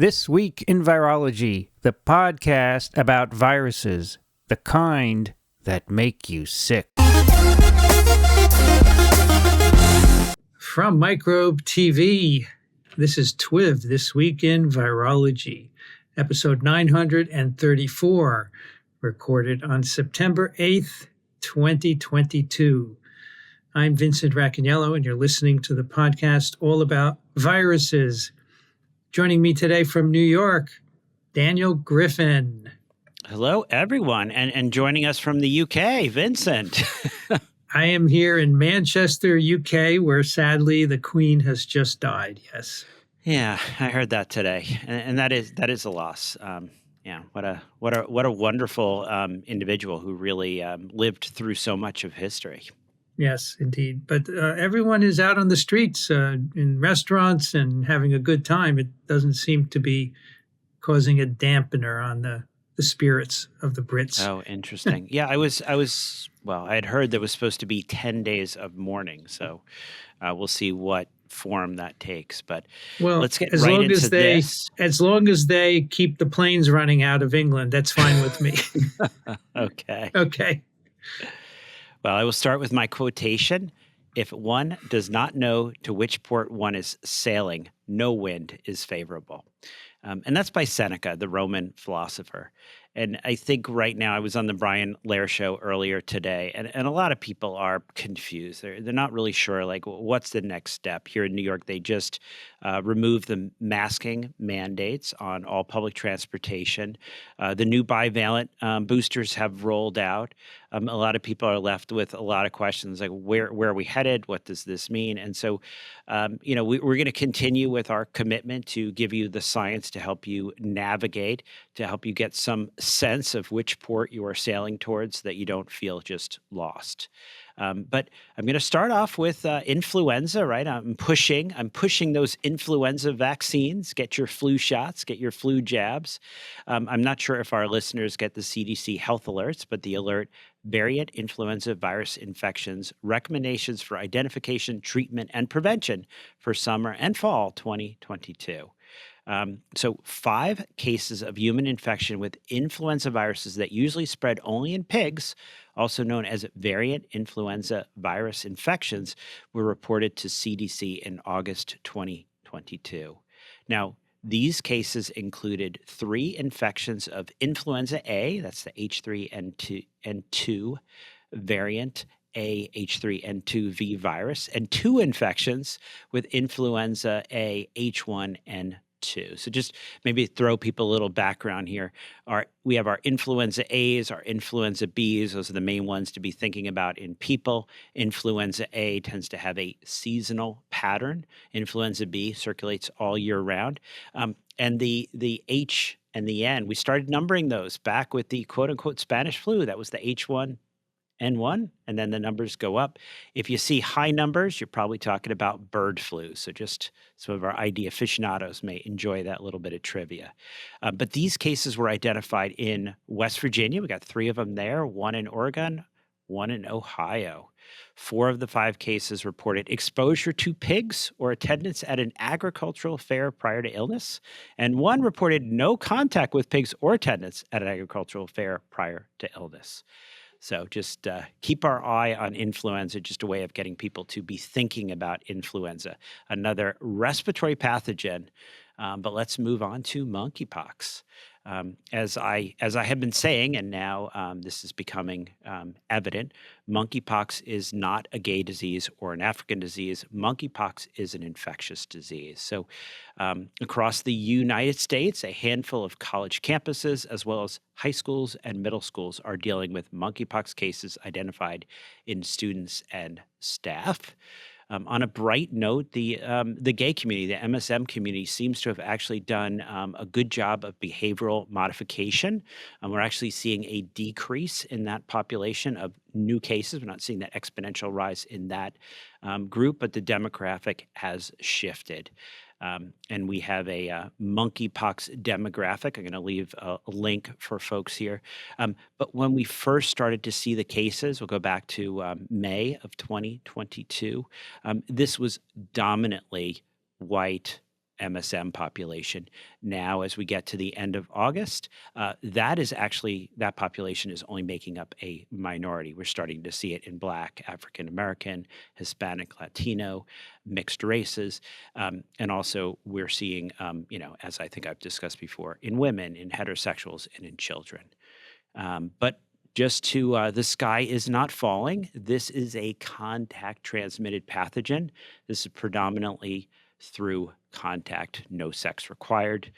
This Week in Virology, the podcast about viruses, the kind that make you sick. From Microbe TV, this is TWiV, This Week in Virology, episode 934, recorded on September 8th, 2022. I'm Vincent Racaniello, and you're listening to the podcast all about viruses. Joining me today from New York, Daniel Griffin. Hello, everyone, and joining us from the UK, Vincent. I am here in Manchester, UK, where sadly the Queen has just died. Yes. Yeah, I heard that today, and that is a loss. What a wonderful individual who really lived through so much of history. Yes, indeed. But everyone is out on the streets, in restaurants, and having a good time. It doesn't seem to be causing a dampener on the spirits of the Brits. Oh, interesting. Yeah, I had heard there was supposed to be 10 days of mourning, so we'll see what form that takes. But let's get right into this. As long as they keep the planes running out of England, that's fine with me. Okay. Well, I will start with my quotation. If one does not know to which port one is sailing, no wind is favorable. And that's by Seneca, the Roman philosopher. And I think right now, I was on the Brian Lair show earlier today, and a lot of people are confused. They're not really sure, like, what's the next step? Here in New York, they just removed the masking mandates on all public transportation. The new bivalent boosters have rolled out. A lot of people are left with a lot of questions, like, where are we headed? What does this mean? And so, we're going to continue with our commitment to give you the science to help you navigate, to help you get some sense of which port you are sailing towards, so that you don't feel just lost. But I'm going to start off with influenza, right? I'm pushing those influenza vaccines. Get your flu shots, get your flu jabs. I'm not sure if our listeners get the CDC health alerts, but the alert: variant influenza virus infections, recommendations for identification, treatment, and prevention for summer and fall 2022. So 5 cases of human infection with influenza viruses that usually spread only in pigs, also known as variant influenza virus infections, were reported to CDC in August 2022. Now, these cases included 3 infections of influenza A, that's the H3N2 variant A H3N2V virus, and 2 infections with influenza A H1N2. So just maybe throw people a little background here. We have our influenza A's, our influenza B's. Those are the main ones to be thinking about in people. Influenza A tends to have a seasonal pattern. Influenza B circulates all year round. And the H and the N, we started numbering those back with the quote-unquote Spanish flu. That was the H1N1, and then the numbers go up. If you see high numbers, you're probably talking about bird flu. So just some of our ID aficionados may enjoy that little bit of trivia. But these cases were identified in West Virginia. We got 3 of them there, 1 in Oregon, 1 in Ohio. 4 of the 5 cases reported exposure to pigs or attendance at an agricultural fair prior to illness, and 1 reported no contact with pigs or attendance at an agricultural fair prior to illness. So just keep our eye on influenza, just a way of getting people to be thinking about influenza, another respiratory pathogen. But let's move on to monkeypox. As I have been saying, and now this is becoming evident, monkeypox is not a gay disease or an African disease. Monkeypox is an infectious disease. So across the United States, a handful of college campuses, as well as high schools and middle schools, are dealing with monkeypox cases identified in students and staff. On a bright note, the gay community, the MSM community, seems to have actually done a good job of behavioral modification. We're actually seeing a decrease in that population of new cases. We're not seeing that exponential rise in that group, but the demographic has shifted. And we have a monkeypox demographic. I'm going to leave a link for folks here. But when we first started to see the cases, we'll go back to May of 2022, this was dominantly white MSM population. Now, as we get to the end of August, that population is only making up a minority. We're starting to see it in Black, African American, Hispanic, Latino, mixed races, and also we're seeing, as I think I've discussed before, in women, in heterosexuals, and in children. But just to the sky is not falling. This is a contact transmitted pathogen. This is predominantly through contact, no sex required.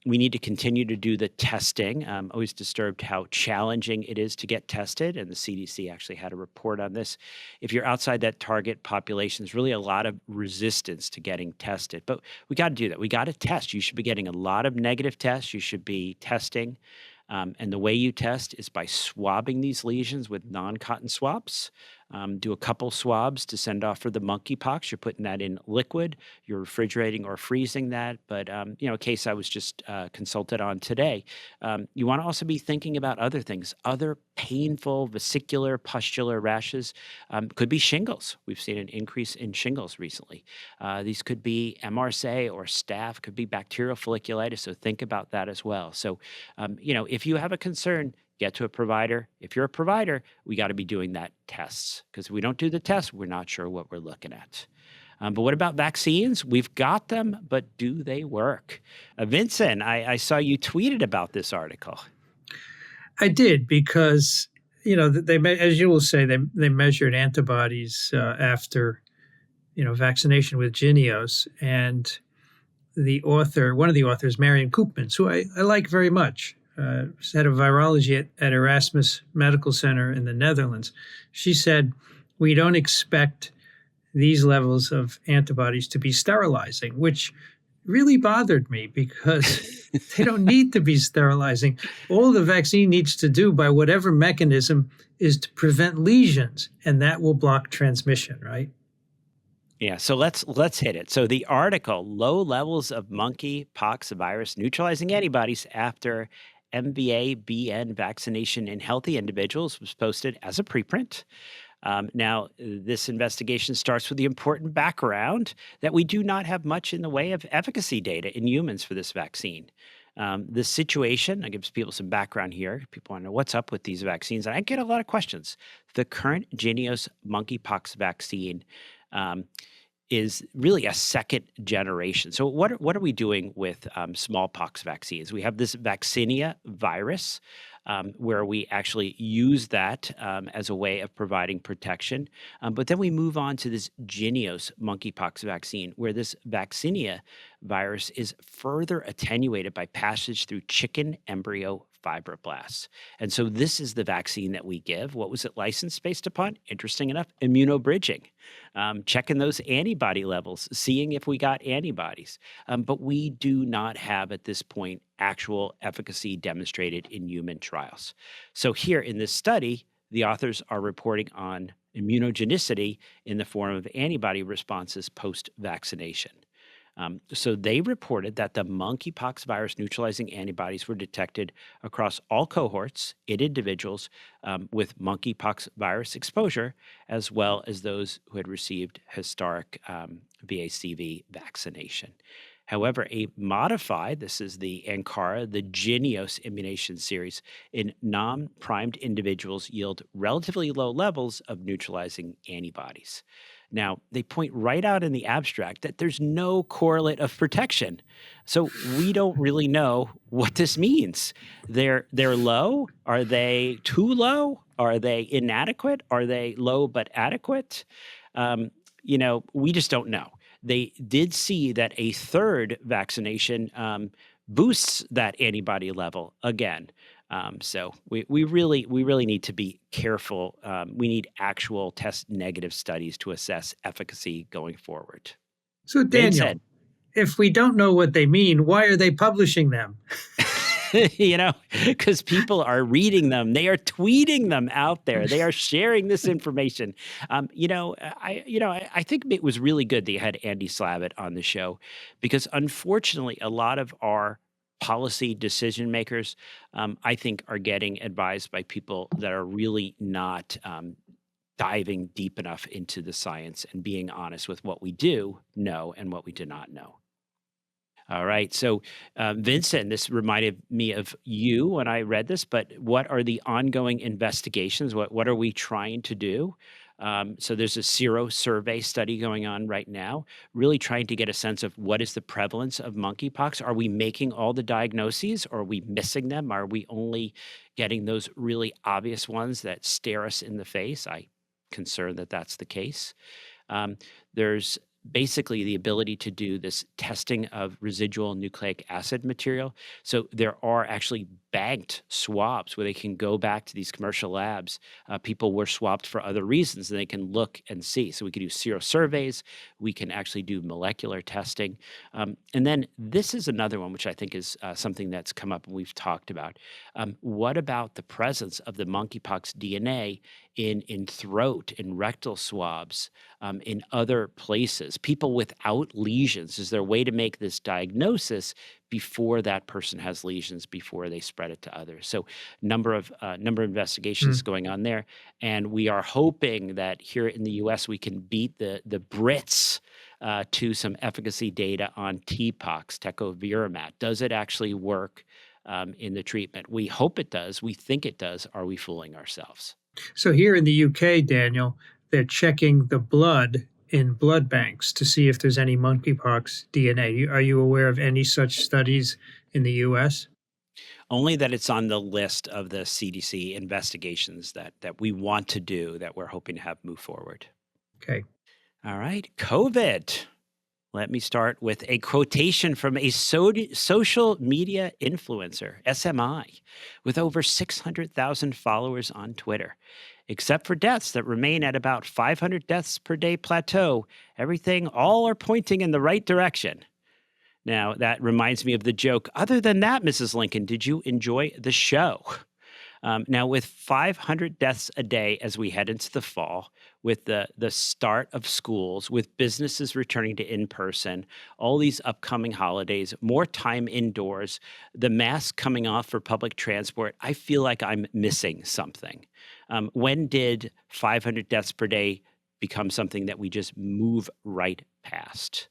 We need to continue to do the testing. I'm always disturbed how challenging it is to get tested, and the CDC actually had a report on this. If you're outside that target population, there's really a lot of resistance to getting tested, but we got to do that. We got to test. You should be getting a lot of negative tests. You should be testing. And the way you test is by swabbing these lesions with non-cotton swabs. Do a couple swabs to send off for the monkeypox. You're putting that in liquid. You're refrigerating or freezing that. But, a case I was just consulted on today, you want to also be thinking about other things. Other painful vesicular pustular rashes could be shingles. We've seen an increase in shingles recently. These could be MRSA or staph, could be bacterial folliculitis. So think about that as well. So, if you have a concern, get to a provider. If you're a provider, we got to be doing that tests, because if we don't do the tests, we're not sure what we're looking at. But what about vaccines? We've got them, but do they work? Vincent, I saw you tweeted about this article. I did, because, as you will say, they measured antibodies after, vaccination with Jynneos, and one of the authors, Marion Koopmans, who I like very much, head of virology at Erasmus Medical Center in the Netherlands. She said, we don't expect these levels of antibodies to be sterilizing, which really bothered me, because they don't need to be sterilizing. All the vaccine needs to do, by whatever mechanism, is to prevent lesions, and that will block transmission, right? Yeah, so let's hit it. So the article, Low Levels of Monkeypox Virus Neutralizing Antibodies After MVA-BN Vaccination in Healthy Individuals, was posted as a preprint. Now, this investigation starts with the important background that we do not have much in the way of efficacy data in humans for this vaccine. The situation, I give people some background here. People want to know what's up with these vaccines, and I get a lot of questions. The current Jynneos monkeypox vaccine is really a second generation. So what are we doing with smallpox vaccines? We have this vaccinia virus, where we actually use that as a way of providing protection. But then we move on to this Jynneos monkeypox vaccine, where this vaccinia virus is further attenuated by passage through chicken embryo fibroblasts. And so this is the vaccine that we give. What was it licensed based upon? Interesting enough, immunobridging, checking those antibody levels, seeing if we got antibodies. But we do not have at this point actual efficacy demonstrated in human trials. So here in this study, the authors are reporting on immunogenicity in the form of antibody responses post-vaccination. So they reported that the monkeypox virus neutralizing antibodies were detected across all cohorts in individuals with monkeypox virus exposure, as well as those who had received historic VACV vaccination. However, this is the Ankara, the Jynneos immunization series in non-primed individuals yield relatively low levels of neutralizing antibodies. Now, they point right out in the abstract that there's no correlate of protection. So we don't really know what this means. They're low? Are they too low? Are they inadequate? Are they low but adequate? We just don't know. They did see that a third vaccination boosts that antibody level again. So we really need to be careful. We need actual test negative studies to assess efficacy going forward. So Daniel, if we don't know what they mean, why are they publishing them? Because people are reading them. They are tweeting them out there. They are sharing this information. I think it was really good that you had Andy Slavitt on the show, because unfortunately, a lot of our policy decision makers, I think, are getting advised by people that are really not diving deep enough into the science and being honest with what we do know and what we do not know. All right. So, Vincent, this reminded me of you when I read this, but what are the ongoing investigations? What are we trying to do? So there's a sero survey study going on right now, really trying to get a sense of what is the prevalence of monkeypox. Are we making all the diagnoses, or are we missing them? Are we only getting those really obvious ones that stare us in the face? I concerned that that's the case. There's basically the ability to do this testing of residual nucleic acid material. So there are actually banked swabs where they can go back to these commercial labs. People were swabbed for other reasons, and they can look and see. So we can do sero surveys. We can actually do molecular testing. And then this is another one, which I think is something that's come up and we've talked about. What about the presence of the monkeypox DNA in throat, in rectal swabs, in other places? People without lesions, is there a way to make this diagnosis before that person has lesions, before they spread it to others? So number of investigations Mm. going on there, and we are hoping that here in the U.S. we can beat the Brits to some efficacy data on TPOXX, tecovirimat. Does it actually work in the treatment? We hope it does. We think it does. Are we fooling ourselves? So here in the UK, Daniel, they're checking the blood in blood banks to see if there's any monkeypox DNA. Are you aware of any such studies in the US? Only that it's on the list of the CDC investigations that we want to do, that we're hoping to have move forward. Okay. All right, COVID. Let me start with a quotation from a social media influencer, SMI, with over 600,000 followers on Twitter. Except for deaths that remain at about 500 deaths per day plateau, everything, all are pointing in the right direction. Now, that reminds me of the joke. Other than that, Mrs. Lincoln, did you enjoy the show? Now, with 500 deaths a day as we head into the fall, with the start of schools, with businesses returning to in person, all these upcoming holidays, more time indoors, the mask coming off for public transport, I feel like I'm missing something. When did 500 deaths per day become something that we just move right past?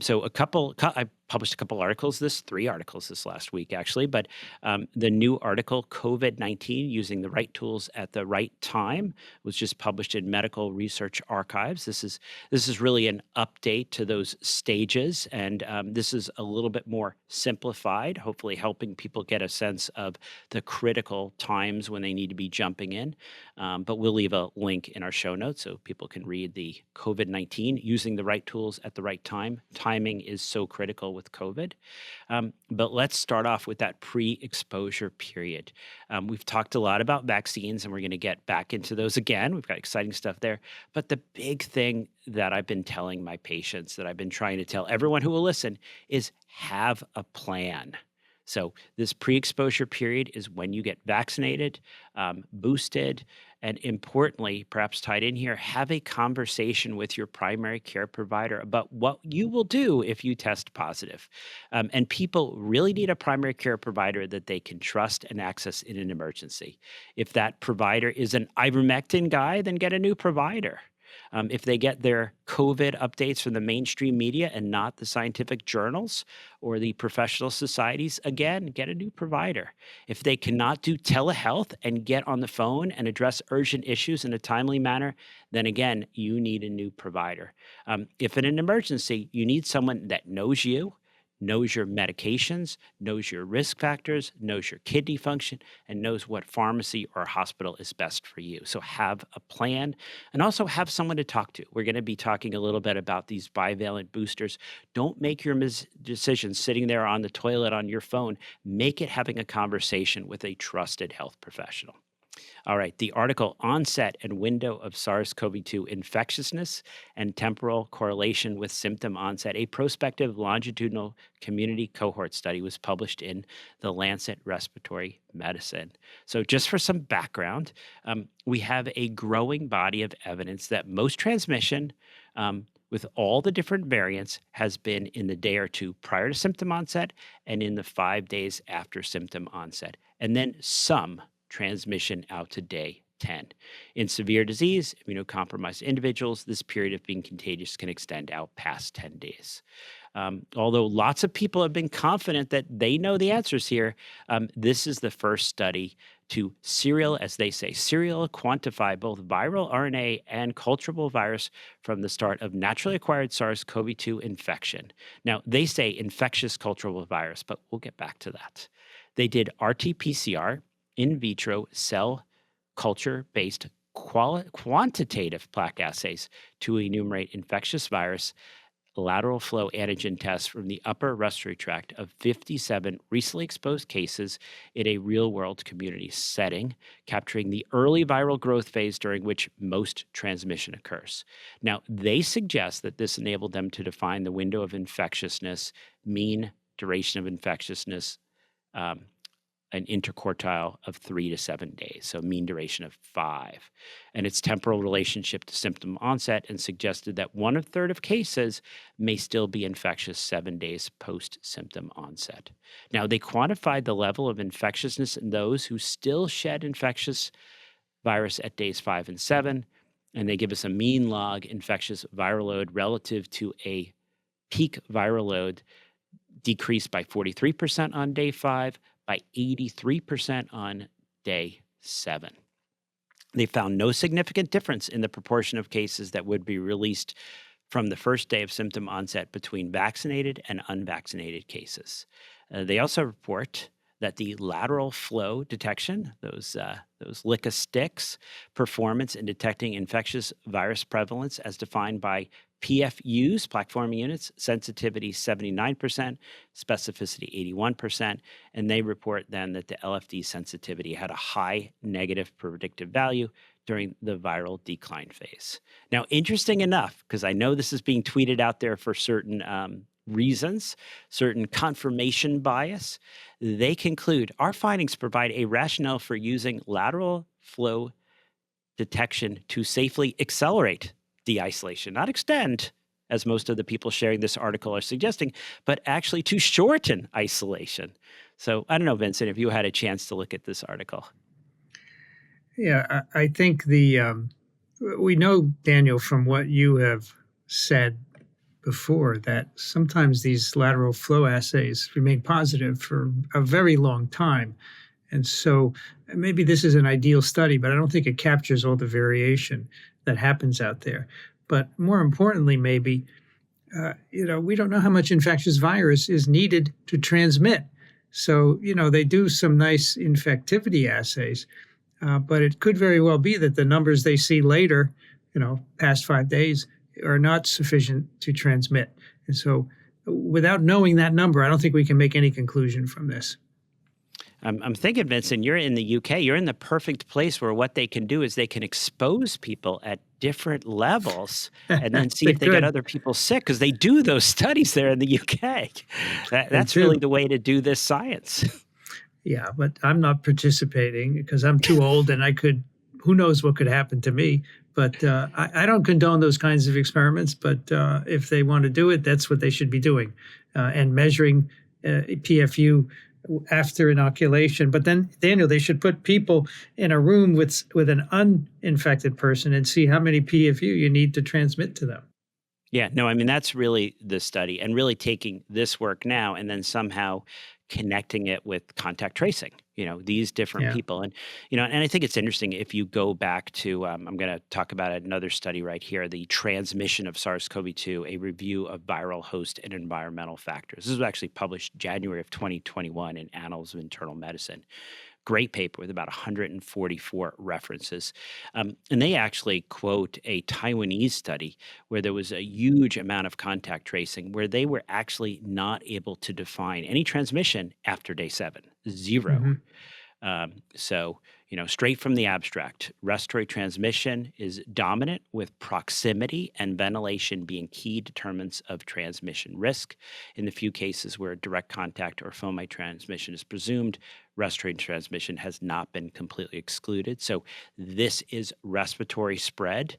So I published a couple articles, 3 articles this last week, actually, but the new article, COVID-19, Using the Right Tools at the Right Time, was just published in Medical Research Archives. This is really an update to those stages, and this is a little bit more simplified, hopefully helping people get a sense of the critical times when they need to be jumping in. But we'll leave a link in our show notes so people can read the COVID-19, Using the Right Tools at the Right Time. Timing is so critical with COVID. But let's start off with that pre-exposure period. We've talked a lot about vaccines, and we're going to get back into those again. We've got exciting stuff there. But the big thing that I've been telling my patients, that I've been trying to tell everyone who will listen, is have a plan. So this pre-exposure period is when you get vaccinated, boosted, and importantly, perhaps tied in here, have a conversation with your primary care provider about what you will do if you test positive. And people really need a primary care provider that they can trust and access in an emergency. If that provider is an ivermectin guy, then get a new provider. If they get their COVID updates from the mainstream media and not the scientific journals or the professional societies, again, get a new provider. If they cannot do telehealth and get on the phone and address urgent issues in a timely manner, then again, you need a new provider. If in an emergency, you need someone that knows you, knows your medications, knows your risk factors, knows your kidney function, and knows what pharmacy or hospital is best for you. So have a plan, and also have someone to talk to. We're going to be talking a little bit about these bivalent boosters. Don't make your decisions sitting there on the toilet on your phone. Make it having a conversation with a trusted health professional. All right, the article, Onset and Window of SARS-CoV-2 Infectiousness and Temporal Correlation with Symptom Onset, a prospective longitudinal community cohort study, was published in the Lancet Respiratory Medicine. So just for some background, we have a growing body of evidence that most transmission with all the different variants has been in the day or two prior to symptom onset and in the 5 days after symptom onset, and then some transmission out to day 10. In severe disease, immunocompromised individuals, this period of being contagious can extend out past 10 days. Although lots of people have been confident that they know the answers here, this is the first study to as they say, serial quantify both viral RNA and culturable virus from the start of naturally acquired SARS-CoV-2 infection. Now, they say infectious culturable virus, but we'll get back to that. They did RT-PCR, in vitro cell culture-based quantitative plaque assays to enumerate infectious virus lateral flow antigen tests from the upper respiratory tract of 57 recently exposed cases in a real-world community setting, capturing the early viral growth phase during which most transmission occurs. Now, they suggest that this enabled them to define the window of infectiousness, mean duration of infectiousness, an interquartile of 3 to 7 days, so mean duration of 5, and its temporal relationship to symptom onset, and suggested that 1/3 of cases may still be infectious 7 days post-symptom onset. Now, they quantified the level of infectiousness in those who still shed infectious virus at days 5 and 7, and they give us a mean log infectious viral load relative to a peak viral load decreased by 43% on day 5, by 83% on day 7. They found no significant difference in the proportion of cases that would be released from the first day of symptom onset between vaccinated and unvaccinated cases. They also report that the lateral flow detection, those LICA sticks, performance in detecting infectious virus prevalence as defined by PFUs, plaque forming units, sensitivity 79%, specificity 81%, and they report then that the LFD sensitivity had a high negative predictive value during the viral decline phase. Now, interesting enough, because I know this is being tweeted out there for certain reasons, certain confirmation bias, they conclude our findings provide a rationale for using lateral flow detection to safely accelerate de-isolation, not extend, as most of the people sharing this article are suggesting, but actually to shorten isolation. So I don't know, Vincent, if you had a chance to look at this article. Yeah, I think we know, Daniel, from what you have said before, that sometimes these lateral flow assays remain positive for a very long time. And so maybe this is an ideal study, but I don't think it captures all the variation that happens out there. But more importantly, maybe, we don't know how much infectious virus is needed to transmit. So, they do some nice infectivity assays, but it could very well be that the numbers they see later, past 5 days, are not sufficient to transmit. And so without knowing that number, I don't think we can make any conclusion from this. I'm thinking, Vincent, you're in the UK. You're in the perfect place where what they can do is they can expose people at different levels and then see if they get other people sick, because they do those studies there in the UK. That's really the way to do this science. Yeah, but I'm not participating because I'm too old and who knows what could happen to me. But I don't condone those kinds of experiments. But if they want to do it, that's what they should be doing, and measuring PFU after inoculation. But then, Daniel, they should put people in a room with an uninfected person and see how many PFU you need to transmit to them. Yeah, no, I mean, that's really the study, and really taking this work now and then somehow connecting it with contact tracing, these different people. And, and I think it's interesting if you go back to, I'm going to talk about another study right here, the transmission of SARS-CoV-2, a review of viral host and environmental factors. This was actually published January of 2021 in Annals of Internal Medicine. Great paper with about 144 references. And they actually quote a Taiwanese study where there was a huge amount of contact tracing, where they were actually not able to define any transmission after day 7, 0. So, straight from the abstract, respiratory transmission is dominant, with proximity and ventilation being key determinants of transmission risk. In the few cases where direct contact or fomite transmission is presumed, respiratory transmission has not been completely excluded. So this is respiratory spread.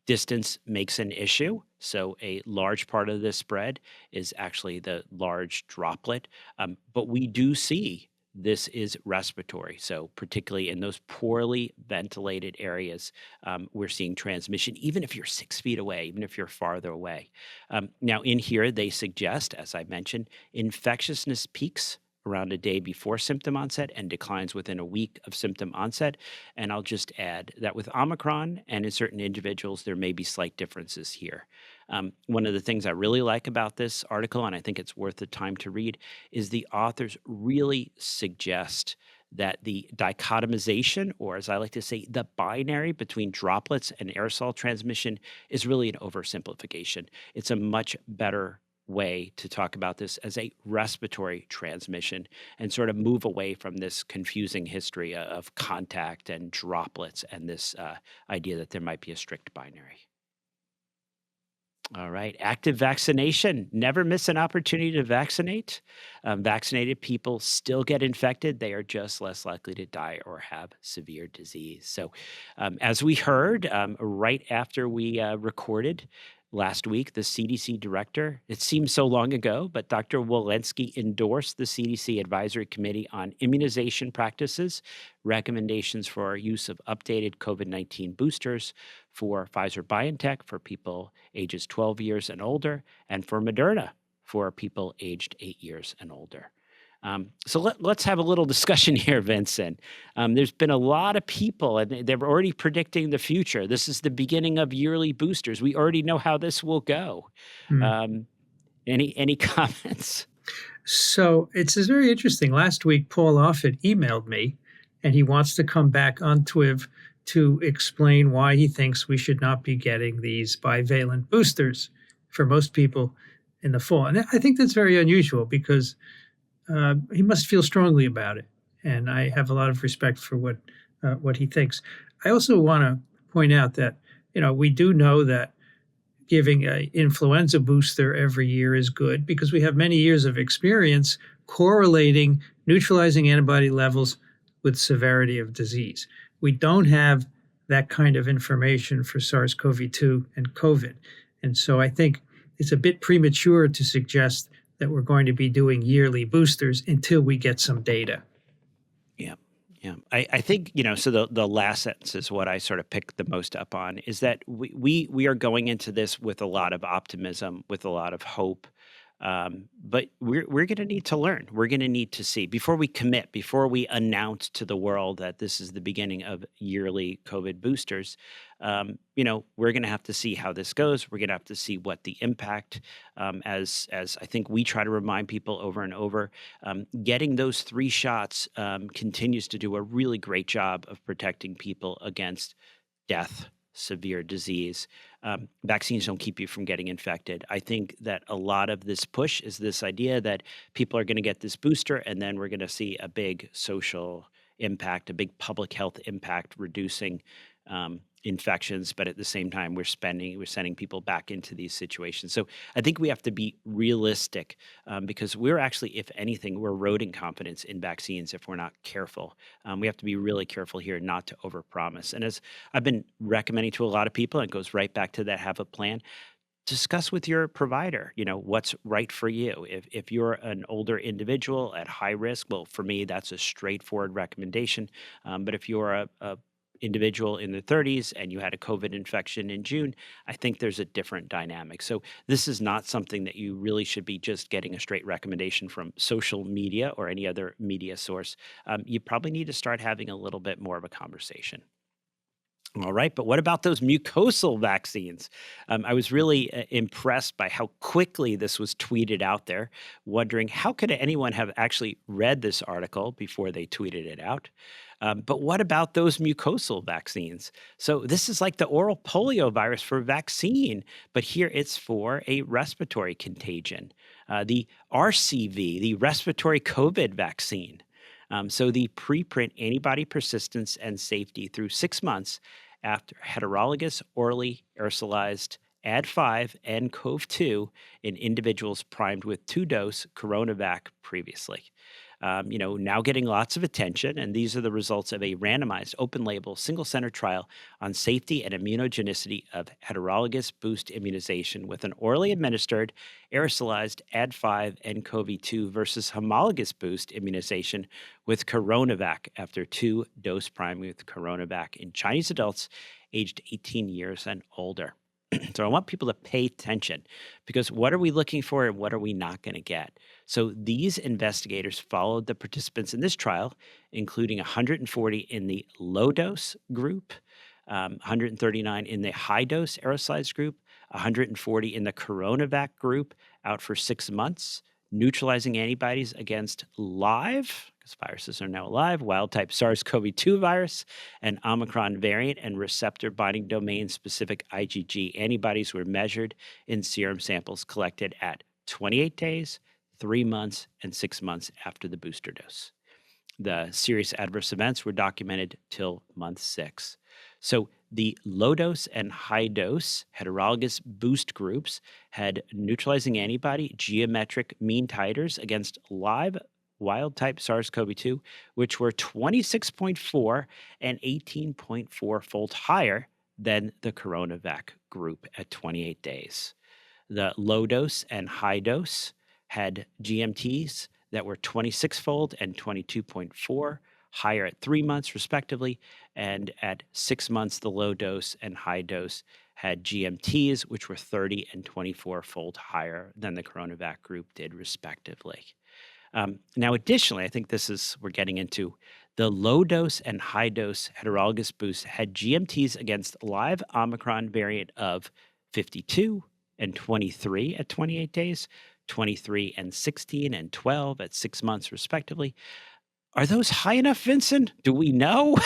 Distance makes an issue. So a large part of this spread is actually the large droplet. But we do see this is respiratory. So particularly in those poorly ventilated areas, we're seeing transmission, even if you're 6 feet away, even if you're farther away. Now in here, they suggest, as I mentioned, infectiousness peaks around a day before symptom onset and declines within a week of symptom onset. And I'll just add that with Omicron and in certain individuals, there may be slight differences here. One of the things I really like about this article, and I think it's worth the time to read, is the authors really suggest that the dichotomization, or as I like to say, the binary between droplets and aerosol transmission is really an oversimplification. It's a much better way to talk about this as a respiratory transmission and sort of move away from this confusing history of contact and droplets and this idea that there might be a strict binary. All right. Active vaccination. Never miss an opportunity to vaccinate. Vaccinated people still get infected. They are just less likely to die or have severe disease. So, as we heard right after we recorded last week, the CDC director, it seems so long ago, but Dr. Walensky endorsed the CDC Advisory Committee on Immunization Practices, recommendations for use of updated COVID-19 boosters for Pfizer-BioNTech for people ages 12 years and older, and for Moderna for people aged 8 years and older. So let's have a little discussion here, Vincent. There's been a lot of people, and they're already predicting the future. This is the beginning of yearly boosters. We already know how this will go. Any comments? So it's very interesting. Last week, Paul Offit emailed me, and he wants to come back on TWiV to explain why he thinks we should not be getting these bivalent boosters for most people in the fall. And I think that's very unusual because he must feel strongly about it, and I have a lot of respect for what he thinks. I also want to point out that we do know that giving an influenza booster every year is good because we have many years of experience correlating neutralizing antibody levels with severity of disease. We don't have that kind of information for SARS-CoV-2 and COVID, and so I think it's a bit premature to suggest that we're going to be doing yearly boosters until we get some data. Yeah. I think, so the last sentence is what I sort of picked the most up on, is that we are going into this with a lot of optimism, with a lot of hope. But we're going to need to learn. We're going to need to see before we commit, before we announce to the world that this is the beginning of yearly COVID boosters. We're going to have to see how this goes. We're going to have to see what the impact, as I think we try to remind people over and over, getting those 3 shots continues to do a really great job of protecting people against death, severe disease. Vaccines don't keep you from getting infected. I think that a lot of this push is this idea that people are going to get this booster and then we're going to see a big social impact, a big public health impact, reducing infections, but at the same time, we're sending people back into these situations. So I think we have to be realistic because we're actually, if anything, we're eroding confidence in vaccines if we're not careful. We have to be really careful here not to overpromise. And as I've been recommending to a lot of people, and it goes right back to that have a plan, discuss with your provider, what's right for you. If you're an older individual at high risk, well, for me, that's a straightforward recommendation. But if you're a individual in their 30s and you had a COVID infection in June, I think there's a different dynamic. So this is not something that you really should be just getting a straight recommendation from social media or any other media source. You probably need to start having a little bit more of a conversation. All right, but what about those mucosal vaccines? I was really impressed by how quickly this was tweeted out there, wondering how could anyone have actually read this article before they tweeted it out? But what about those mucosal vaccines? So this is like the oral polio virus for vaccine, but here it's for a respiratory contagion. The RCV, the respiratory COVID vaccine. So the preprint antibody persistence and safety through 6 months after heterologous, orally aerosolized Ad5 and COV2 in individuals primed with 2-dose Coronavac previously. Now getting lots of attention, and these are the results of a randomized, open-label, single-center trial on safety and immunogenicity of heterologous boost immunization with an orally administered, aerosolized Ad5 and CoV2 versus homologous boost immunization with Coronavac after 2-dose priming with Coronavac in Chinese adults aged 18 years and older. So I want people to pay attention, because what are we looking for and what are we not going to get? So these investigators followed the participants in this trial, including 140 in the low dose group, 139 in the high dose aerosolized group, 140 in the Coronavac group, out for 6 months, neutralizing antibodies against live, because viruses are now alive, wild type SARS-CoV-2 virus, and Omicron variant and receptor binding domain specific IgG antibodies were measured in serum samples collected at 28 days, 3 months, and 6 months after the booster dose. The serious adverse events were documented till month 6. So the low dose and high dose heterologous boost groups had neutralizing antibody geometric mean titers against live wild type SARS-CoV-2, which were 26.4 and 18.4 fold higher than the Coronavac group at 28 days. The low dose and high dose had GMTs that were 26-fold and 22.4 higher at 3 months, respectively. And at 6 months, the low dose and high dose had GMTs, which were 30 and 24-fold higher than the Coronavac group did, respectively. Now, additionally, I think we're getting into the low dose and high dose heterologous boost had GMTs against live Omicron variant of 52 and 23 at 28 days, 23 and 16 and 12 at 6 months, respectively. Are those high enough, Vincent? Do we know?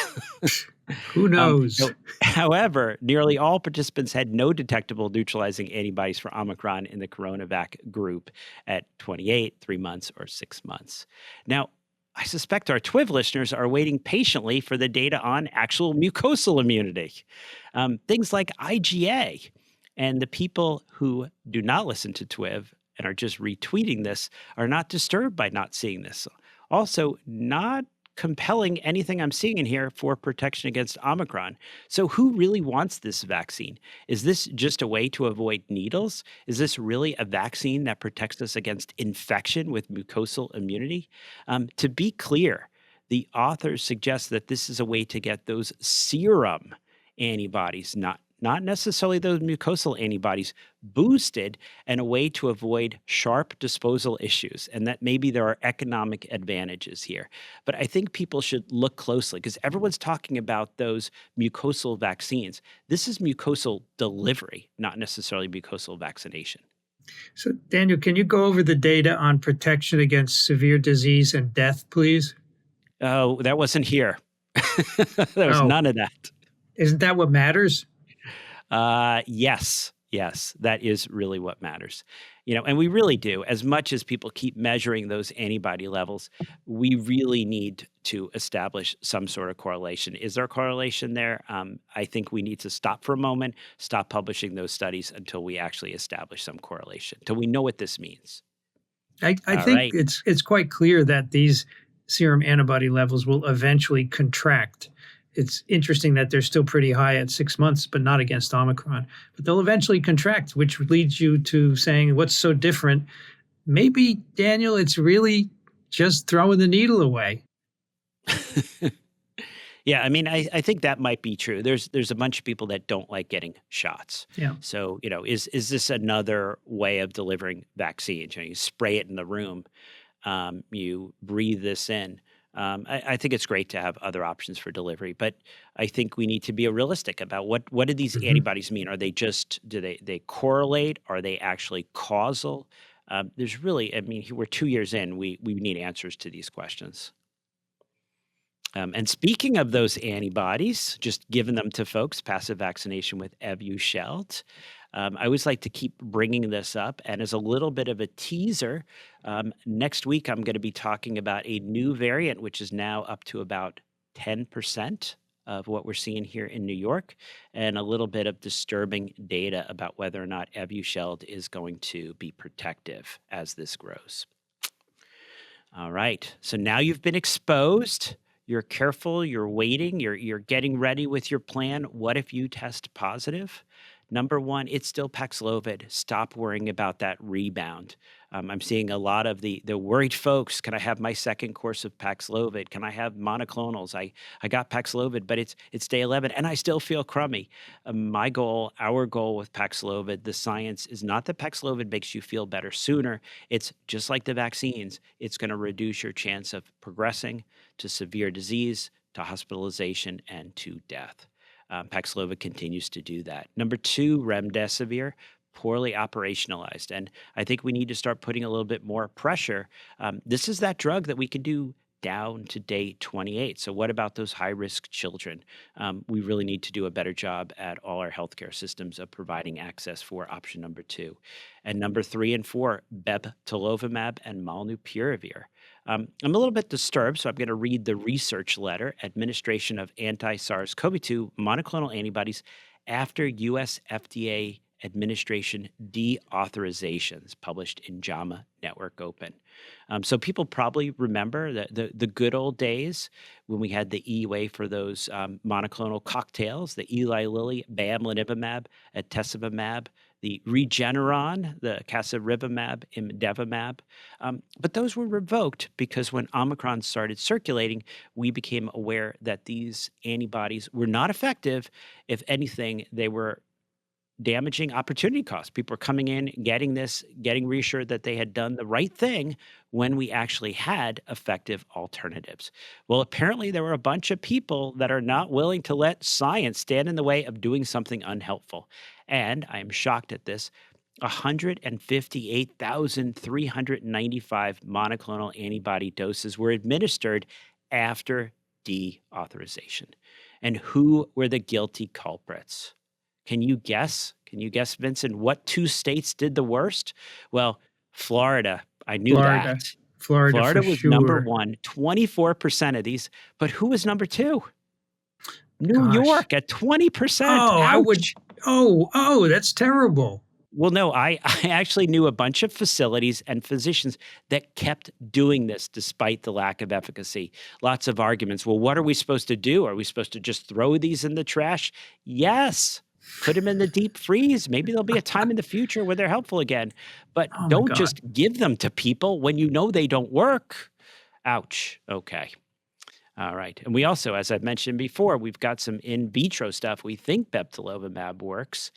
Who knows? However, nearly all participants had no detectable neutralizing antibodies for Omicron in the Coronavac group at 28, 3 months, or 6 months. Now, I suspect our TWiV listeners are waiting patiently for the data on actual mucosal immunity, things like IgA. And the people who do not listen to TWiV and are just retweeting this are not disturbed by not seeing this. Also, not compelling anything I'm seeing in here for protection against Omicron. So who really wants this vaccine? Is this just a way to avoid needles? Is this really a vaccine that protects us against infection with mucosal immunity? To be clear, the authors suggest that this is a way to get those serum antibodies, not necessarily those mucosal antibodies, boosted, and a way to avoid sharp disposal issues, and that maybe there are economic advantages here. But I think people should look closely, because everyone's talking about those mucosal vaccines. This is mucosal delivery, not necessarily mucosal vaccination. So, Daniel, can you go over the data on protection against severe disease and death, please? Oh, that wasn't here. There was none of that. Isn't that what matters? Yes, that is really what matters. And we really do. As much as people keep measuring those antibody levels, we really need to establish some sort of correlation. Is there a correlation there? I think we need to stop for a moment, stop publishing those studies until we actually establish some correlation, until we know what this means. I think it's quite clear that these serum antibody levels will eventually contract. It's interesting that they're still pretty high at 6 months, but not against Omicron. But they'll eventually contract, which leads you to saying, what's so different? Maybe, Daniel, it's really just throwing the needle away. Yeah, I mean, I think that might be true. There's a bunch of people that don't like getting shots. Yeah. So, is this another way of delivering vaccines? You spray it in the room, you breathe this in. I think it's great to have other options for delivery, but I think we need to be realistic about what do these antibodies mean? Are they do they correlate? Are they actually causal? There's really, we're 2 years in. We need answers to these questions. And speaking of those antibodies, just giving them to folks, passive vaccination with Evusheld. I always like to keep bringing this up. And as a little bit of a teaser, next week I'm going to be talking about a new variant, which is now up to about 10% of what we're seeing here in New York, and a little bit of disturbing data about whether or not Evusheld is going to be protective as this grows. All right. So now you've been exposed. You're careful. You're waiting. You're getting ready with your plan. What if you test positive? Number one, it's still Paxlovid. Stop worrying about that rebound. I'm seeing a lot of the worried folks. Can I have my second course of Paxlovid? Can I have monoclonals? I got Paxlovid, but it's day 11, and I still feel crummy. My goal, our goal with Paxlovid, the science is not that Paxlovid makes you feel better sooner. It's just like the vaccines. It's going to reduce your chance of progressing to severe disease, to hospitalization, and to death. Paxlovid continues to do that. Number two, remdesivir, poorly operationalized. And I think we need to start putting a little bit more pressure. This is that drug that we can do down to day 28. So what about those high-risk children? We really need to do a better job at all our healthcare systems of providing access for option number two. And number 3 and 4, bebtelovimab and molnupiravir. I'm a little bit disturbed, so I'm going to read the research letter, Administration of Anti-SARS-CoV-2 Monoclonal Antibodies after U.S. FDA Administration deauthorizations, published in JAMA Network Open. So people probably remember the good old days when we had the EUA for those monoclonal cocktails, the Eli Lilly, bamlanivimab, atezolizumab, the Regeneron, the casirivimab, imdevimab. But those were revoked because when Omicron started circulating, we became aware that these antibodies were not effective. If anything, they were damaging opportunity cost. People are coming in, getting this, getting reassured that they had done the right thing when we actually had effective alternatives. Well, apparently there were a bunch of people that are not willing to let science stand in the way of doing something unhelpful. And I am shocked at this. 158,395 monoclonal antibody doses were administered after deauthorization. And who were the guilty culprits? Can you guess? Can you guess, Vincent, what 2 states did the worst? Well, Florida. I knew that. Florida for was number sure. 1, 24% of these. But who was number 2? New Gosh. York at 20%. Oh, I would. Ouch. Oh, that's terrible. Well, no, I actually knew a bunch of facilities and physicians that kept doing this despite the lack of efficacy. Lots of arguments. Well, what are we supposed to do? Are we supposed to just throw these in the trash? Yes. Put them in the deep freeze. Maybe there'll be a time in the future where they're helpful again. But Oh my don't God. just give them to people when you know they don't work. Ouch. Okay. All right. And we also, as I've mentioned before, we've got some in vitro stuff. We think bebtelovimab works.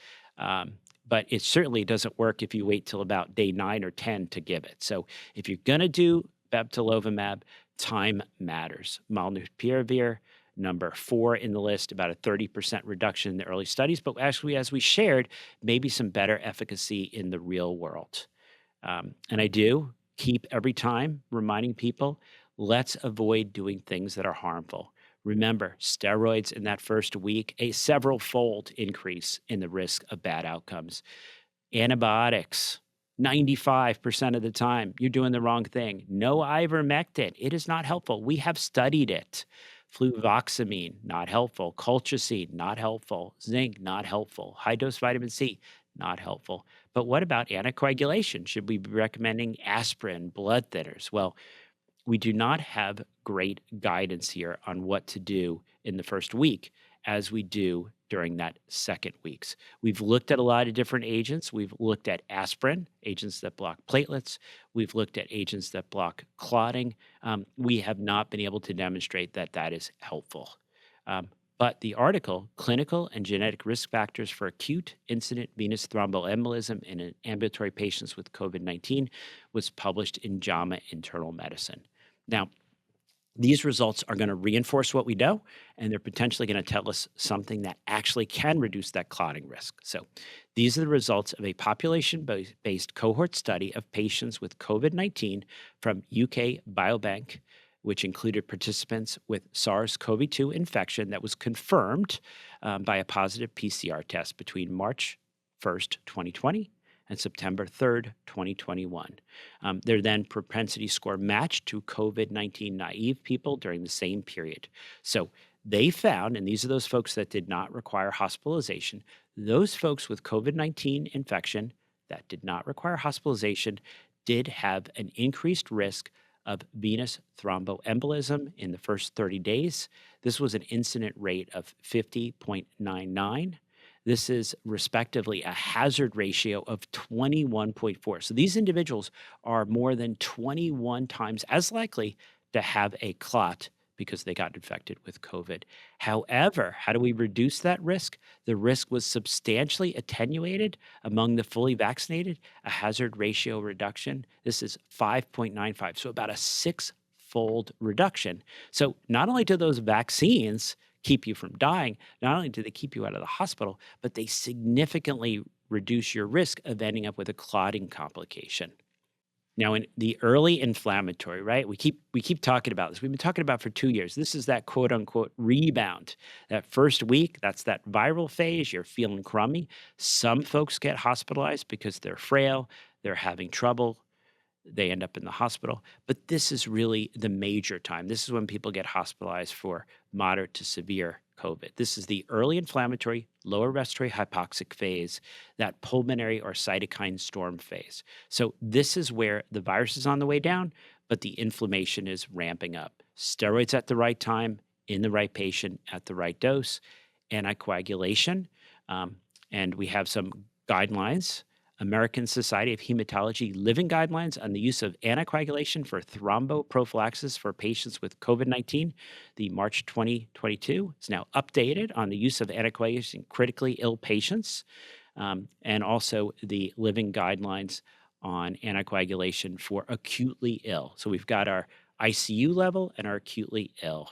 But it certainly doesn't work if you wait till about day 9 or 10 to give it. So if you're going to do bebtelovimab, time matters. Molnupiravir, number 4 in the list, about a 30% reduction in the early studies. But actually, as we shared, maybe some better efficacy in the real world. And I do keep every time reminding people, let's avoid doing things that are harmful. Remember, steroids in that first week, a several-fold increase in the risk of bad outcomes. Antibiotics, 95% of the time, you're doing the wrong thing. No ivermectin, it is not helpful. We have studied it. Fluvoxamine, not helpful. Colchicine, not helpful. Zinc, not helpful. High-dose vitamin C, not helpful. But what about anticoagulation? Should we be recommending aspirin, blood thinners? Well, we do not have great guidance here on what to do in the first week as we do during that second weeks. We've looked at a lot of different agents. We've looked at aspirin, agents that block platelets. We've looked at agents that block clotting. We have not been able to demonstrate that that is helpful. But the article, Clinical and Genetic Risk Factors for Acute Incident Venous Thromboembolism in Ambulatory Patients with COVID-19, was published in JAMA Internal Medicine. Now, these results are going to reinforce what we know, and they're potentially going to tell us something that actually can reduce that clotting risk. So these are the results of a population-based cohort study of patients with COVID-19 from UK Biobank, which included participants with SARS-CoV-2 infection that was confirmed by a positive PCR test between March 1st, 2020 and September 3rd, 2021. They're then propensity score matched to COVID-19 naive people during the same period. So they found, and these are those folks that did not require hospitalization, those folks with COVID-19 infection that did not require hospitalization did have an increased risk of venous thromboembolism in the first 30 days. This was an incident rate of 50.99. This is respectively a hazard ratio of 21.4. So these individuals are more than 21 times as likely to have a clot because they got infected with COVID. However, how do we reduce that risk? The risk was substantially attenuated among the fully vaccinated, a hazard ratio reduction. This is 5.95, so about a six-fold reduction. So not only do those vaccines keep you from dying, not only do they keep you out of the hospital, but they significantly reduce your risk of ending up with a clotting complication. Now, in the early inflammatory, right? We keep talking about this. We've been talking about it for 2 years. This is that quote unquote rebound. That first week, that's that viral phase. You're feeling crummy. Some folks get hospitalized because they're frail, they're having trouble, they end up in the hospital. But this is really the major time. This is when people get hospitalized for moderate to severe COVID. This is the early inflammatory, lower respiratory hypoxic phase, that pulmonary or cytokine storm phase. So this is where the virus is on the way down, but the inflammation is ramping up. Steroids at the right time, in the right patient, at the right dose, anticoagulation, and we have some guidelines. American Society of Hematology living guidelines on the use of anticoagulation for thromboprophylaxis for patients with COVID-19. The March 2022 is now updated on the use of anticoagulation in critically ill patients, and also the living guidelines on anticoagulation for acutely ill. So we've got our ICU level and our acutely ill.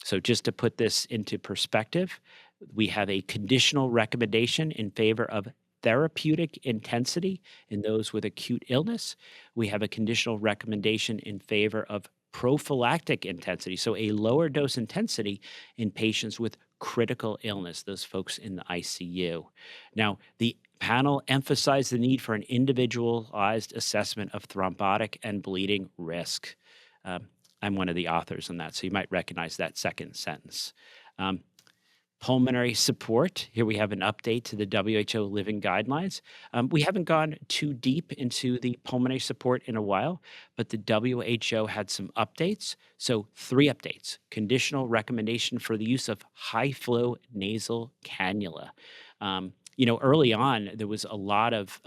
So just to put this into perspective, we have a conditional recommendation in favor of therapeutic intensity in those with acute illness. We have a conditional recommendation in favor of prophylactic intensity, so a lower dose intensity in patients with critical illness, those folks in the ICU. Now, the panel emphasized the need for an individualized assessment of thrombotic and bleeding risk. I'm one of the authors on that, so you might recognize that second sentence. Pulmonary support. Here we have an update to the WHO living guidelines. We haven't gone too deep into the pulmonary support in a while, but the WHO had some updates. So 3 updates. Conditional recommendation for the use of high-flow nasal cannula. Early on, there was a lot of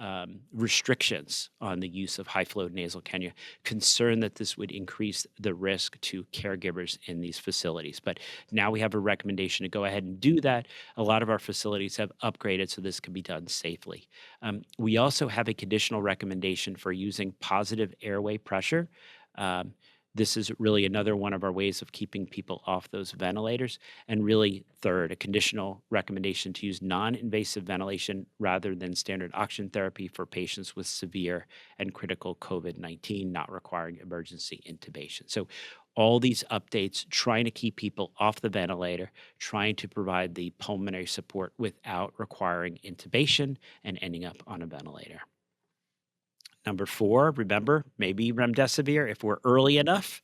restrictions on the use of high-flow nasal cannula, concern that this would increase the risk to caregivers in these facilities. But now we have a recommendation to go ahead and do that. A lot of our facilities have upgraded so this can be done safely. We also have a conditional recommendation for using positive airway pressure. This is really another one of our ways of keeping people off those ventilators. And really, third, a conditional recommendation to use non-invasive ventilation rather than standard oxygen therapy for patients with severe and critical COVID-19, not requiring emergency intubation. So all these updates trying to keep people off the ventilator, trying to provide the pulmonary support without requiring intubation and ending up on a ventilator. Number 4, remember, maybe remdesivir if we're early enough.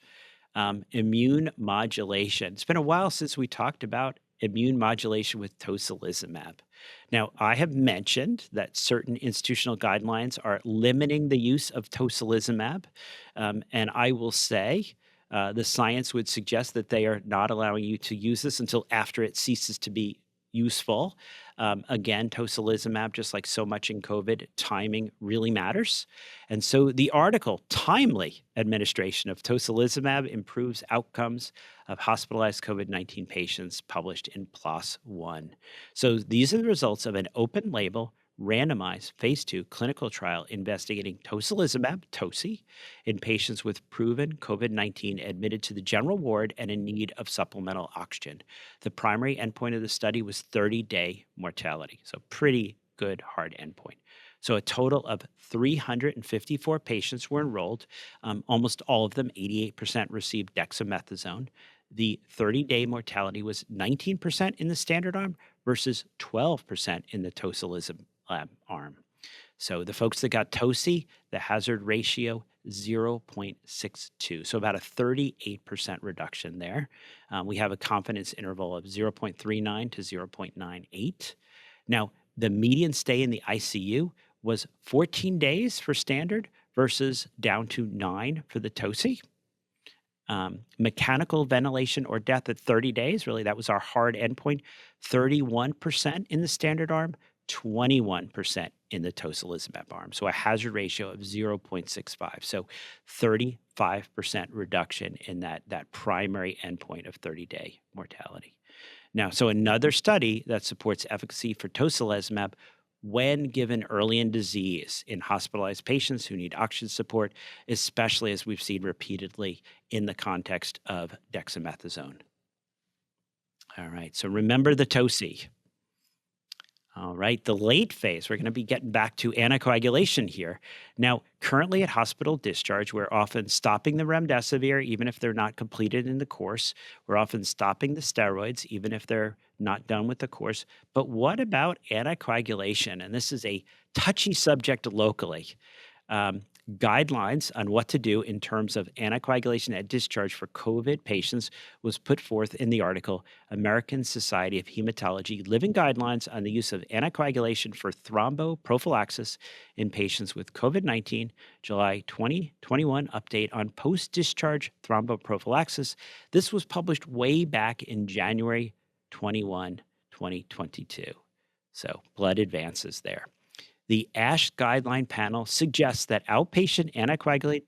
Immune modulation. It's been a while since we talked about immune modulation with tocilizumab. Now, I have mentioned that certain institutional guidelines are limiting the use of tocilizumab, and I will say the science would suggest that they are not allowing you to use this until after it ceases to be useful. Again, tocilizumab, just like so much in COVID, timing really matters. And so the article, Timely Administration of Tocilizumab Improves Outcomes of Hospitalized COVID-19 Patients, published in PLOS One. So these are the results of an open label, randomized phase 2 clinical trial investigating tocilizumab, TOCI, in patients with proven COVID-19 admitted to the general ward and in need of supplemental oxygen. The primary endpoint of the study was 30-day mortality, so pretty good hard endpoint. So a total of 354 patients were enrolled. Almost all of them, 88%, received dexamethasone. The 30-day mortality was 19% in the standard arm versus 12% in the tocilizumab arm. So the folks that got TOCI, the hazard ratio 0.62. So about a 38% reduction there. We have a confidence interval of 0.39 to 0.98. Now, the median stay in the ICU was 14 days for standard versus down to 9 for the TOCI. Mechanical ventilation or death at 30 days, really that was our hard endpoint, 31% in the standard arm, 21% in the tocilizumab arm. So a hazard ratio of 0.65. So 35% reduction in that primary endpoint of 30-day mortality. Now, so another study that supports efficacy for tocilizumab when given early in disease in hospitalized patients who need oxygen support, especially as we've seen repeatedly in the context of dexamethasone. All right, so remember the TOCI. All right, the late phase, we're going to be getting back to anticoagulation here. Now, currently at hospital discharge, we're often stopping the remdesivir, even if they're not completed in the course. We're often stopping the steroids, even if they're not done with the course. But what about anticoagulation? And this is a touchy subject locally. Guidelines on what to do in terms of anticoagulation at discharge for COVID patients was put forth in the article, American Society of Hematology Living Guidelines on the Use of Anticoagulation for Thromboprophylaxis in Patients with COVID-19, July 2021 update on post-discharge thromboprophylaxis. This was published way back in January 21, 2022. So blood advances there. The ASH guideline panel suggests that outpatient anticoagulant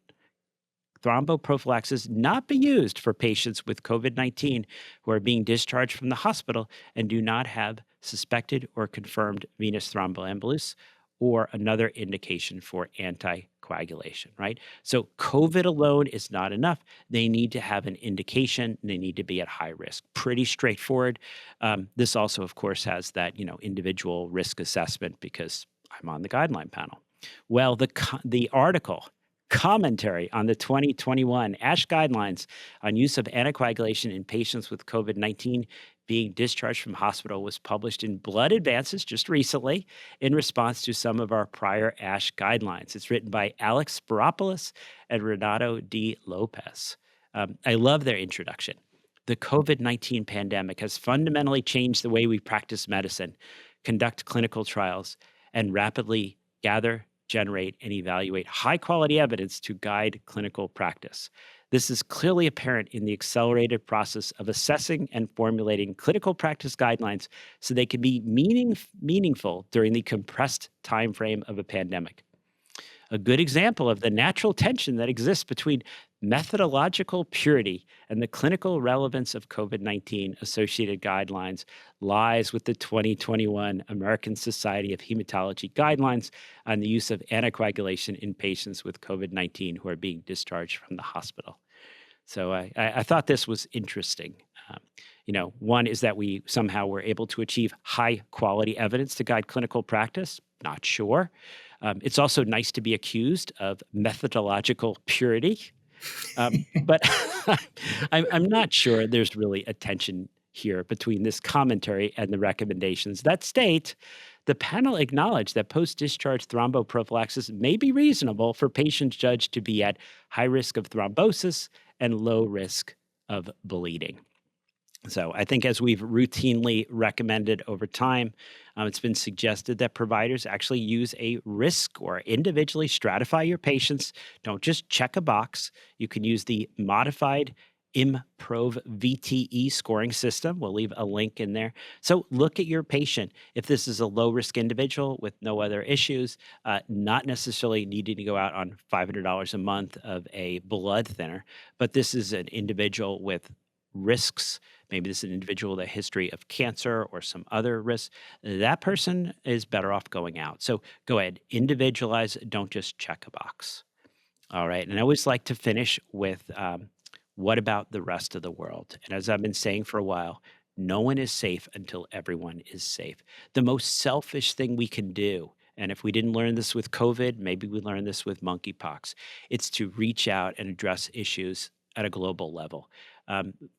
thromboprophylaxis not be used for patients with COVID-19 who are being discharged from the hospital and do not have suspected or confirmed venous thromboembolism or another indication for anticoagulation, right? So COVID alone is not enough. They need to have an indication. They need to be at high risk. Pretty straightforward. This also, of course, has that, individual risk assessment because I'm on the guideline panel. Well, the article, commentary on the 2021 ASH guidelines on use of anticoagulation in patients with COVID-19 being discharged from hospital was published in Blood Advances just recently in response to some of our prior ASH guidelines. It's written by Alex Spiropoulos and Renato D. Lopez. I love their introduction. The COVID-19 pandemic has fundamentally changed the way we practice medicine, conduct clinical trials, and rapidly gather, generate, and evaluate high-quality evidence to guide clinical practice. This is clearly apparent in the accelerated process of assessing and formulating clinical practice guidelines so they can be meaningful during the compressed time frame of a pandemic. A good example of the natural tension that exists between methodological purity and the clinical relevance of COVID-19 associated guidelines lies with the 2021 American Society of Hematology guidelines on the use of anticoagulation in patients with COVID-19 who are being discharged from the hospital. So I thought this was interesting. One is that we somehow were able to achieve high quality evidence to guide clinical practice. Not sure. It's also nice to be accused of methodological purity. But I'm not sure there's really a tension here between this commentary and the recommendations that state the panel acknowledged that post-discharge thromboprophylaxis may be reasonable for patients judged to be at high risk of thrombosis and low risk of bleeding. So I think as we've routinely recommended over time, it's been suggested that providers actually use a risk score, individually stratify your patients. Don't just check a box. You can use the modified IMPROV VTE scoring system. We'll leave a link in there. So look at your patient. If this is a low-risk individual with no other issues, not necessarily needing to go out on $500 a month of a blood thinner, but this is an individual with risks. Maybe this is an individual with a history of cancer or some other risks. That person is better off going out. So go ahead, individualize, don't just check a box. All right, and I always like to finish with what about the rest of the world? And as I've been saying for a while, no one is safe until everyone is safe. The most selfish thing we can do, and if we didn't learn this with COVID, maybe we learned this with monkeypox, it's to reach out and address issues at a global level.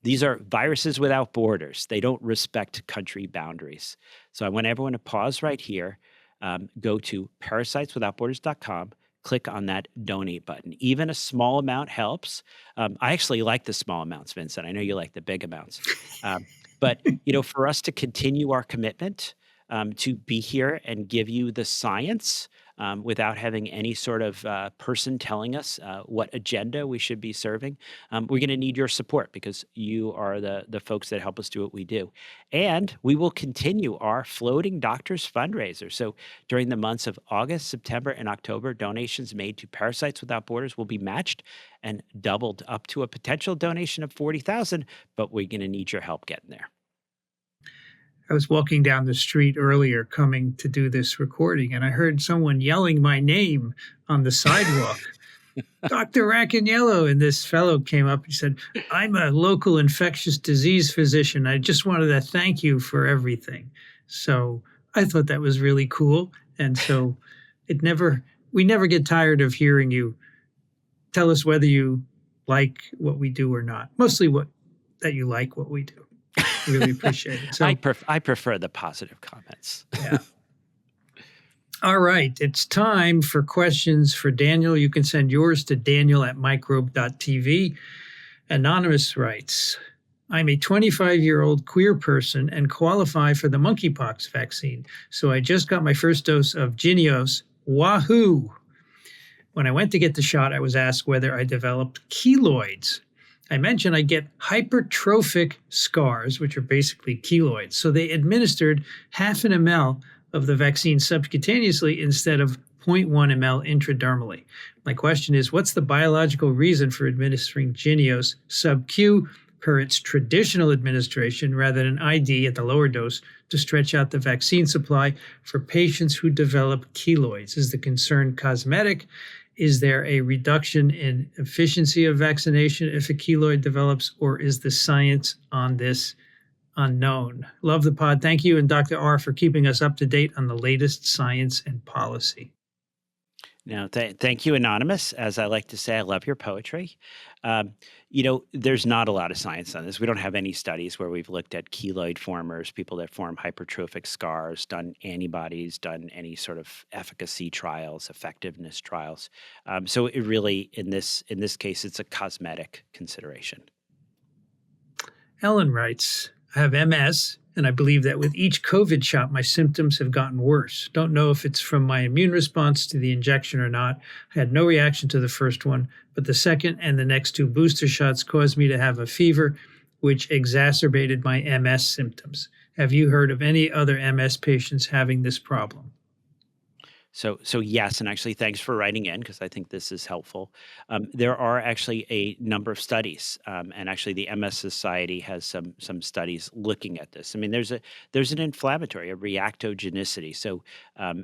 These are viruses without borders. They don't respect country boundaries. So I want everyone to pause right here, go to parasiteswithoutborders.com, click on that donate button. Even a small amount helps. I actually like the small amounts, Vincent. I know you like the big amounts. But for us to continue our commitment to be here and give you the science without having any sort of person telling us what agenda we should be serving, we're going to need your support because you are the folks that help us do what we do. And we will continue our Floating Doctors fundraiser. So during the months of August, September, and October, donations made to Parasites Without Borders will be matched and doubled up to a potential donation of $40,000, but we're going to need your help getting there. I was walking down the street earlier coming to do this recording, and I heard someone yelling my name on the sidewalk. Dr. Racaniello. And this fellow came up and said, I'm a local infectious disease physician. I just wanted to thank you for everything. So I thought that was really cool. And so we never get tired of hearing you tell us whether you like what we do or not. Mostly that you like what we do. Really appreciate it. So, I prefer the positive comments. Yeah. All right. It's time for questions for Daniel. You can send yours to daniel@microbe.tv. Anonymous writes, I'm a 25-year-old queer person and qualify for the monkeypox vaccine. So I just got my first dose of Jynneos. Wahoo! When I went to get the shot, I was asked whether I developed keloids. I mentioned I get hypertrophic scars, which are basically keloids. So they administered 0.5 ml of the vaccine subcutaneously instead of 0.1 ml intradermally. My question is, what's the biological reason for administering Jynneos sub-Q per its traditional administration rather than ID at the lower dose to stretch out the vaccine supply for patients who develop keloids? Is the concern cosmetic? Is there a reduction in efficiency of vaccination if a keloid develops, or is the science on this unknown? Love the pod. Thank you, and Dr. R, for keeping us up to date on the latest science and policy. Now, thank you, Anonymous. As I like to say, I love your poetry. There's not a lot of science on this. We don't have any studies where we've looked at keloid formers, people that form hypertrophic scars, done antibodies, done any sort of efficacy trials, effectiveness trials. So it really, in this case, it's a cosmetic consideration. Ellen writes, I have MS, and I believe that with each COVID shot, my symptoms have gotten worse. Don't know if it's from my immune response to the injection or not. I had no reaction to the first one, but the second and the next 2 booster shots caused me to have a fever, which exacerbated my MS symptoms. Have you heard of any other MS patients having this problem? So yes, and actually thanks for writing in because I think this is helpful. There are actually a number of studies, and actually the MS Society has some studies looking at this. I mean, there's an inflammatory, a reactogenicity. So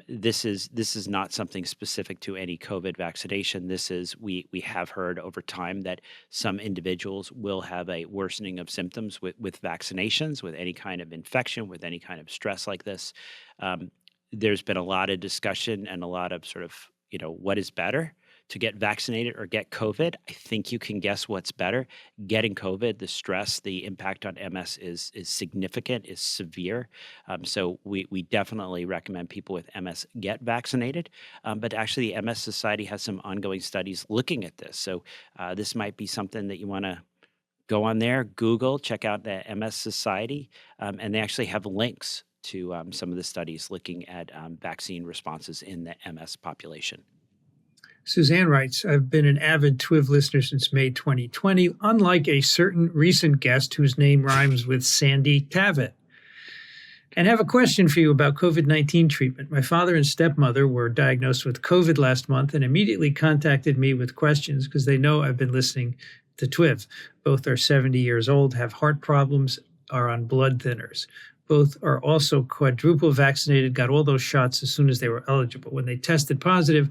this is not something specific to any COVID vaccination. This is we have heard over time that some individuals will have a worsening of symptoms with vaccinations, with any kind of infection, with any kind of stress like this. There's been a lot of discussion and a lot of sort of, what is better, to get vaccinated or get COVID? I think you can guess what's better. Getting COVID, the stress, the impact on MS is significant, is severe. So we definitely recommend people with MS get vaccinated. But actually, the MS Society has some ongoing studies looking at this. So this might be something that you want to go on there, Google, check out the MS Society, and they actually have links to some of the studies looking at vaccine responses in the MS population. Suzanne writes, I've been an avid TWiV listener since May 2020, unlike a certain recent guest whose name rhymes with Sandy Tavitt, and have a question for you about COVID-19 treatment. My father and stepmother were diagnosed with COVID last month and immediately contacted me with questions because they know I've been listening to TWiV. Both are 70 years old, have heart problems, are on blood thinners. Both are also quadruple vaccinated, got all those shots as soon as they were eligible. When they tested positive,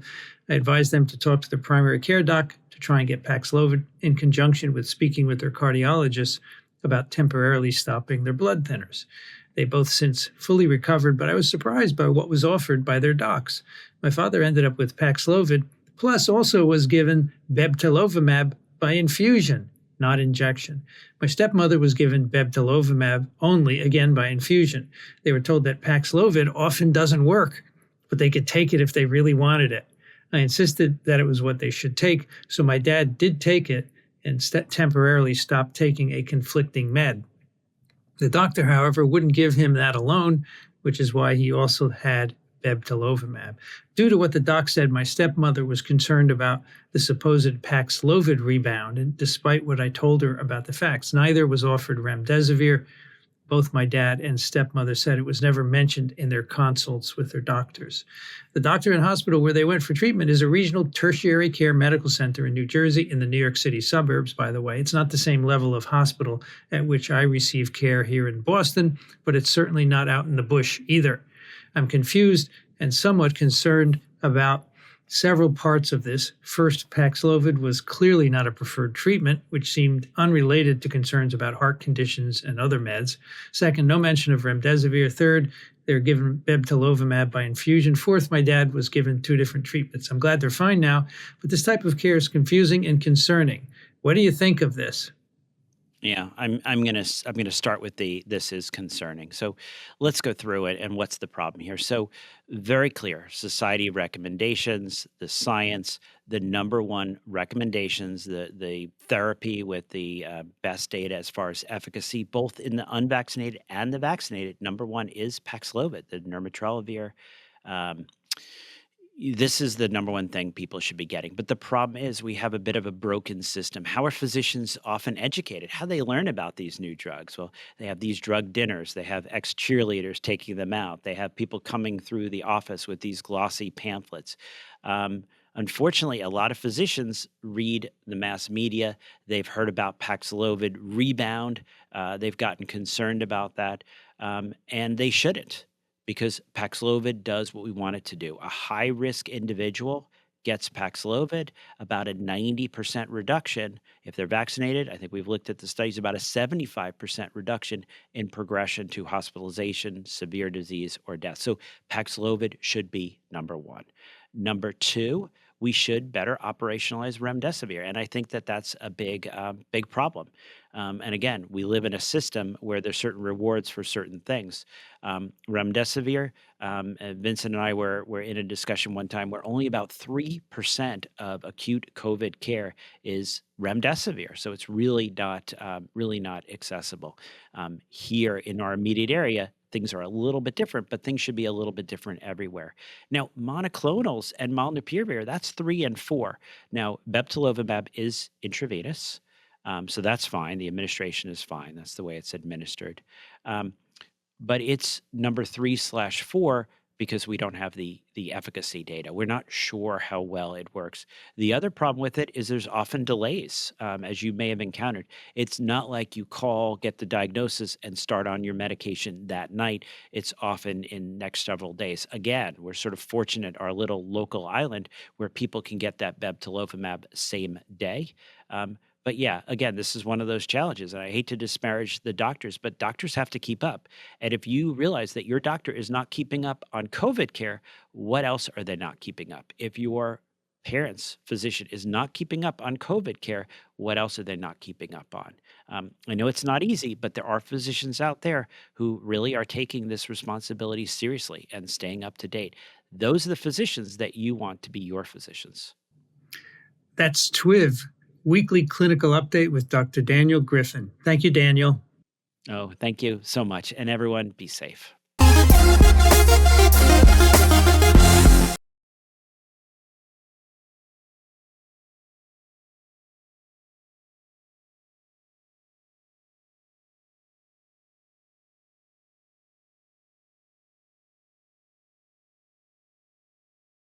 I advised them to talk to their primary care doc to try and get Paxlovid in conjunction with speaking with their cardiologist about temporarily stopping their blood thinners. They both since fully recovered, but I was surprised by what was offered by their docs. My father ended up with Paxlovid, plus also was given bebtelovimab by infusion, not injection. My stepmother was given bebtelovimab only, again by infusion. They were told that Paxlovid often doesn't work, but they could take it if they really wanted it. I insisted that it was what they should take, so my dad did take it and temporarily stopped taking a conflicting med. The doctor, however, wouldn't give him that alone, which is why he also had bebtelovimab. Due to what the doc said, my stepmother was concerned about the supposed Paxlovid rebound, and despite what I told her about the facts, neither was offered remdesivir. Both my dad and stepmother said it was never mentioned in their consults with their doctors. The doctor and hospital where they went for treatment is a regional tertiary care medical center in New Jersey in the New York City suburbs, by the way. It's not the same level of hospital at which I receive care here in Boston, but it's certainly not out in the bush either. I'm confused and somewhat concerned about several parts of this. First, Paxlovid was clearly not a preferred treatment, which seemed unrelated to concerns about heart conditions and other meds. Second, no mention of remdesivir. Third, they're given bebtelovimab by infusion. Fourth, my dad was given 2 different treatments. I'm glad they're fine now, but this type of care is confusing and concerning. What do you think of this? Yeah, I'm gonna start with this is concerning. So let's go through it and what's the problem here. So very clear society recommendations, the science, the number one recommendations, the therapy with the best data as far as efficacy, both in the unvaccinated and the vaccinated. Number one is Paxlovid, the nirmatrelvir. Um, this is the number one thing people should be getting. But the problem is we have a bit of a broken system. How are physicians often educated? How do they learn about these new drugs? Well, they have these drug dinners. They have ex-cheerleaders taking them out. They have people coming through the office with these glossy pamphlets. Unfortunately, a lot of physicians read the mass media. They've heard about Paxlovid rebound. They've gotten concerned about that, and they shouldn't. Because Paxlovid does what we want it to do. A high-risk individual gets Paxlovid, about a 90% reduction. If they're vaccinated, I think we've looked at the studies, about a 75% reduction in progression to hospitalization, severe disease, or death. So Paxlovid should be number one. Number two, we should better operationalize remdesivir. And I think that that's a big problem. And again, we live in a system where there's certain rewards for certain things. Remdesivir, Vincent and I were in a discussion one time where only about 3% of acute COVID care is remdesivir. So it's really not accessible. Here in our immediate area, things are a little bit different, but things should be a little bit different everywhere. Now, monoclonals and molnupiravir, that's 3 and 4. Now, bebtelovimab is intravenous, so that's fine. The administration is fine. That's the way it's administered. But it's number 3/4 because we don't have the efficacy data. We're not sure how well it works. The other problem with it is there's often delays, as you may have encountered. It's not like you call, get the diagnosis, and start on your medication that night. It's often in next several days. Again, we're sort of fortunate, our little local island, where people can get that bebtelovimab same day. But yeah, again, this is one of those challenges. And I hate to disparage the doctors, but doctors have to keep up. And if you realize that your doctor is not keeping up on COVID care, what else are they not keeping up? If your parent's physician is not keeping up on COVID care, what else are they not keeping up on? I know it's not easy, but there are physicians out there who really are taking this responsibility seriously and staying up to date. Those are the physicians that you want to be your physicians. That's TWiV, Weekly Clinical Update with Dr. Daniel Griffin. Thank you, Daniel. Oh, thank you so much. And everyone, be safe.